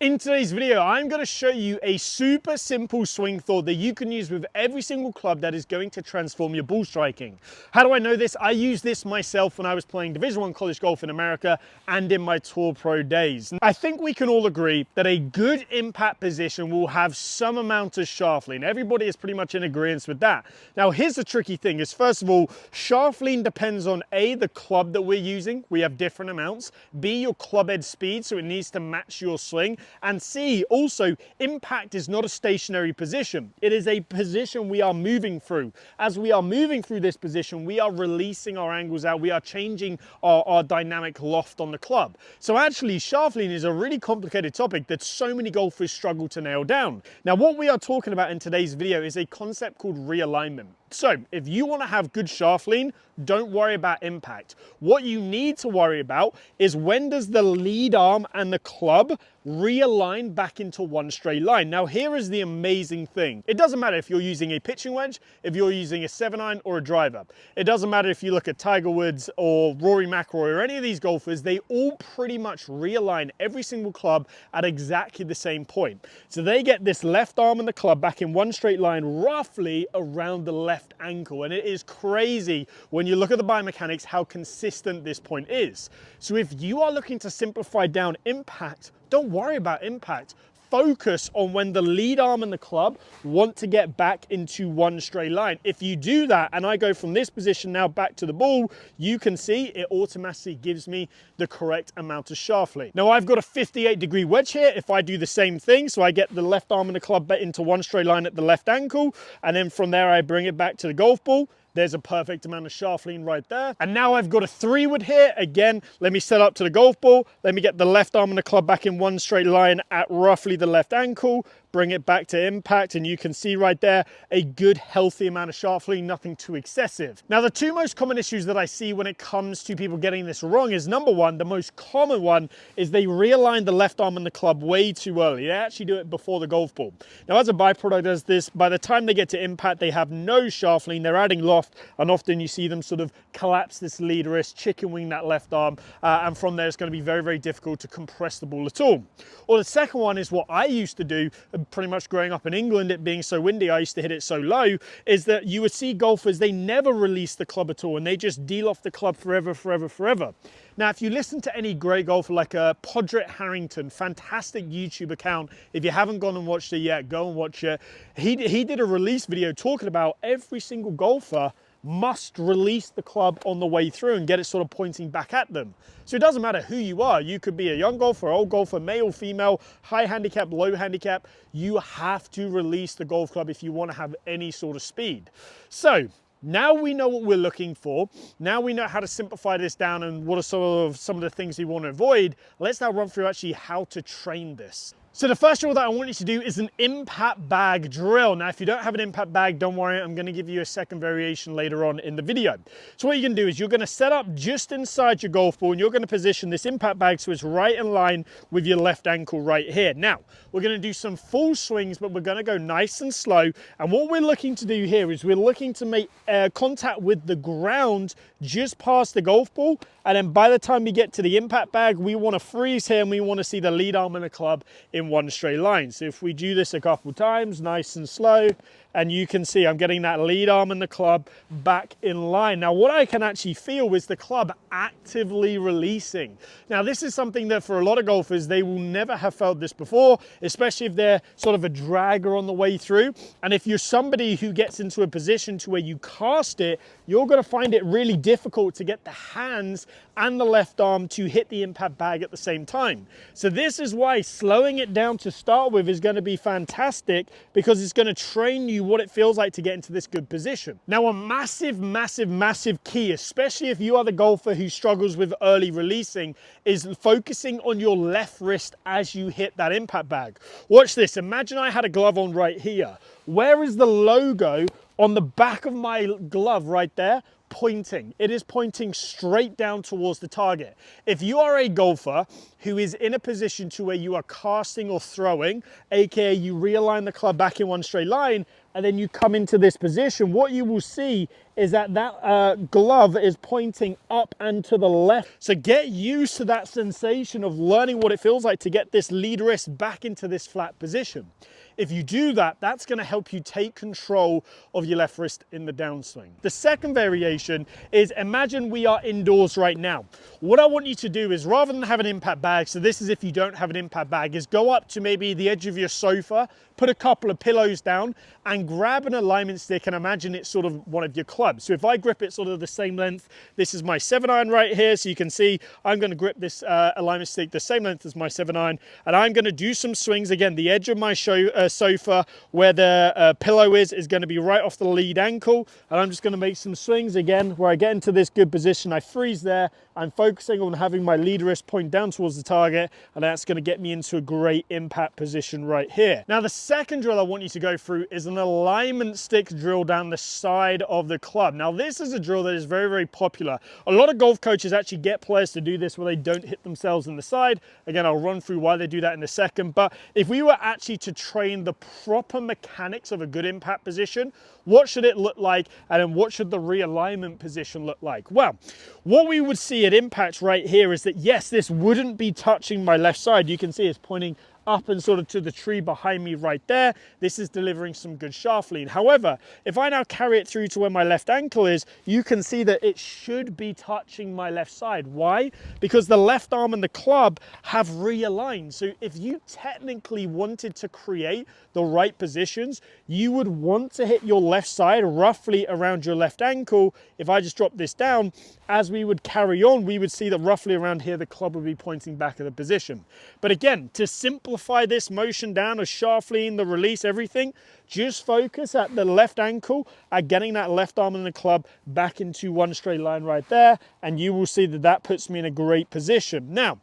In today's video, I'm going to show you a super simple swing thought that you can use with every single club that is going to transform your ball striking. How do I know this? I used this myself when I was playing Division I college golf in America and in my Tour Pro days. I think we can all agree that a good impact position will have some amount of shaft lean. Everybody is pretty much in agreement with that. Now, here's the tricky thing is, first of all, shaft lean depends on A, the club that we're using. We have different amounts. B, your club head speed, so it needs to match your swing. And C, also, impact is not a stationary position. It is a position we are moving through. As we are moving through this position, we are releasing our angles out. We are changing our dynamic loft on the club. So actually, shaft lean is a really complicated topic that so many golfers struggle to nail down. Now, what we are talking about in today's video is a concept called realignment. So if you want to have good shaft lean, don't worry about impact. What you need to worry about is when does the lead arm and the club realign back into one straight line. Now, here is the amazing thing. It doesn't matter if you're using a pitching wedge, if you're using a 7-iron or a driver. It doesn't matter if you look at Tiger Woods or Rory McIlroy or any of these golfers, they all pretty much realign every single club at exactly the same point. So they get this left arm and the club back in one straight line, roughly around the left ankle. And it is crazy when you look at the biomechanics how consistent this point is. So if you are looking to simplify down impact, don't worry about impact. Focus on when the lead arm and the club want to get back into one straight line. If you do that, and I go from this position now back to the ball, you can see it automatically gives me the correct amount of shaft lean. Now, I've got a 58-degree wedge here. If I do the same thing, so I get the left arm and the club back into one straight line at the left ankle, and then from there I bring it back to the golf ball, there's a perfect amount of shaft lean right there. And now I've got a 3-wood here. Again, let me set up to the golf ball. Let me get the left arm and the club back in one straight line at roughly the left ankle. Bring it back to impact, and you can see right there a good healthy amount of shaft lean, nothing too excessive. Now, the two most common issues that I see when it comes to people getting this wrong is, number one, the most common one is they realign the left arm and the club way too early. They actually do it before the golf ball. Now, as a byproduct of this, by the time they get to impact, they have no shaft lean. They're adding loft, and often you see them sort of collapse this lead wrist, chicken wing that left arm, and from there it's going to be very, very difficult to compress the ball at all. Or the second one is what I used to do, pretty much growing up in England, it being so windy, I used to hit it so low, is that you would see golfers, they never release the club at all, and they just deal off the club forever, forever, forever. Now, if you listen to any great golfer like Podrick Harrington, fantastic YouTube account. If you haven't gone and watched it yet, go and watch it. He did a release video talking about every single golfer must release the club on the way through and get it sort of pointing back at them. So it doesn't matter who you are. You could be a young golfer, old golfer, male, female, high handicap, low handicap. You have to release the golf club if you want to have any sort of speed. So now we know what we're looking for. Now we know how to simplify this down and what are some of the things we want to avoid. Let's now run through actually how to train this. So the first drill that I want you to do is an impact bag drill. Now, if you don't have an impact bag, don't worry, I'm going to give you a second variation later on in the video. So what you're going to do is you're going to set up just inside your golf ball, and you're going to position this impact bag so it's right in line with your left ankle right here. Now, we're going to do some full swings, but we're going to go nice and slow. And what we're looking to do here is we're looking to make contact with the ground just past the golf ball. And then by the time we get to the impact bag, we want to freeze here and we want to see the lead arm and the club in one straight line. So if we do this a couple times, nice and slow, and you can see I'm getting that lead arm and the club back in line. Now, what I can actually feel is the club actively releasing. Now, this is something that for a lot of golfers, they will never have felt this before, especially if they're sort of a dragger on the way through. And if you're somebody who gets into a position to where you cast it, you're going to find it really difficult to get the hands and the left arm to hit the impact bag at the same time. So this is why slowing it down to start with is going to be fantastic, because it's going to train you what it feels like to get into this good position. Now, a massive, massive, massive key, especially if you are the golfer who struggles with early releasing, is focusing on your left wrist as you hit that impact bag. Watch this. Imagine I had a glove on right here. Where is the logo on the back of my glove right there? Pointing. It is pointing straight down towards the target. If you are a golfer who is in a position to where you are casting or throwing, aka you realign the club back in one straight line, and then you come into this position, what you will see is that glove is pointing up and to the left. So get used to that sensation of learning what it feels like to get this lead wrist back into this flat position. If you do that, that's going to help you take control of your left wrist in the downswing. The second variation is, imagine we are indoors right now. What I want you to do is, rather than have an impact bag, so this is if you don't have an impact bag, is go up to maybe the edge of your sofa, put a couple of pillows down and grab an alignment stick, and imagine it's sort of one of your clubs. So if I grip it sort of the same length, this is my 7-iron right here, so you can see I'm going to grip this alignment stick the same length as my 7-iron, and I'm going to do some swings. Again, the edge of my sofa where the pillow is going to be right off the lead ankle, and I'm just going to make some swings again where I get into this good position. I freeze there, I'm focusing on having my lead wrist point down towards the target, and that's going to get me into a great impact position right here. Now the second drill I want you to go through is an alignment stick drill down the side of the club. Now this is a drill that is very, very popular. A lot of golf coaches actually get players to do this where they don't hit themselves in the side. Again, I'll run through why they do that in a second, but if we were actually to train the proper mechanics of a good impact position, what should it look like, and then what should the realignment position look like? Well, what we would see at impact right here is that yes, this wouldn't be touching my left side. You can see it's pointing up and sort of to the tree behind me right there. This is delivering some good shaft lean. However, if I now carry it through to where my left ankle is, you can see that it should be touching my left side. Why? Because the left arm and the club have realigned. So if you technically wanted to create the right positions, you would want to hit your left side roughly around your left ankle. If I just drop this down, as we would carry on, we would see that roughly around here, the club would be pointing back at the position. But again, to simplify this motion down of shaft lean, the release, everything, just focus at the left ankle, at getting that left arm and the club back into one straight line right there, and you will see that that puts me in a great position. Now,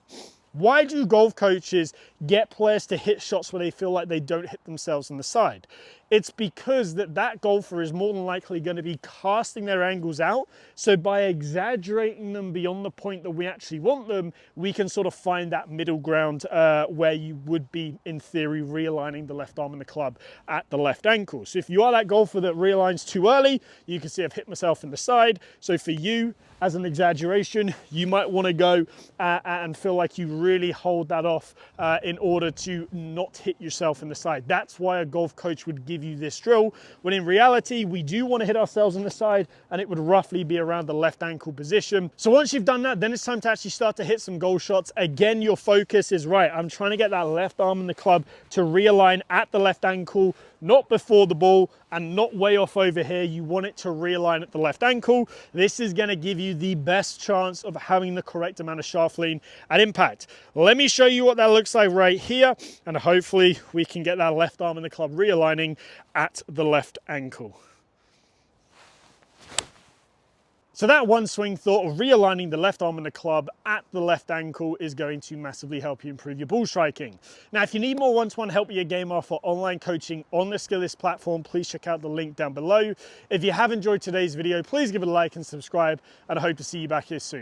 why do golf coaches get players to hit shots where they feel like they don't hit themselves on the side? It's because that golfer is more than likely going to be casting their angles out. So by exaggerating them beyond the point that we actually want them, we can sort of find that middle ground where you would be, in theory, realigning the left arm and the club at the left ankle. So if you are that golfer that realigns too early, you can see I've hit myself in the side. So for you, as an exaggeration, you might want to go and feel like you really hold that off in order to not hit yourself in the side. That's why a golf coach would give you this drill, when in reality, we do want to hit ourselves in the side, and it would roughly be around the left ankle position. So once you've done that, then it's time to actually start to hit some goal shots. Again, your focus is right. I'm trying to get that left arm and the club to realign at the left ankle, not before the ball and not way off over here. You want it to realign at the left ankle. This is going to give you the best chance of having the correct amount of shaft lean at impact. Let me show you what that looks like right here, and hopefully we can get that left arm and the club realigning at the left ankle. So that one swing thought of realigning the left arm and the club at the left ankle is going to massively help you improve your ball striking. Now, if you need more one-to-one help with your game or for online coaching on the Skillist platform, please check out the link down below. If you have enjoyed today's video, please give it a like and subscribe, and I hope to see you back here soon.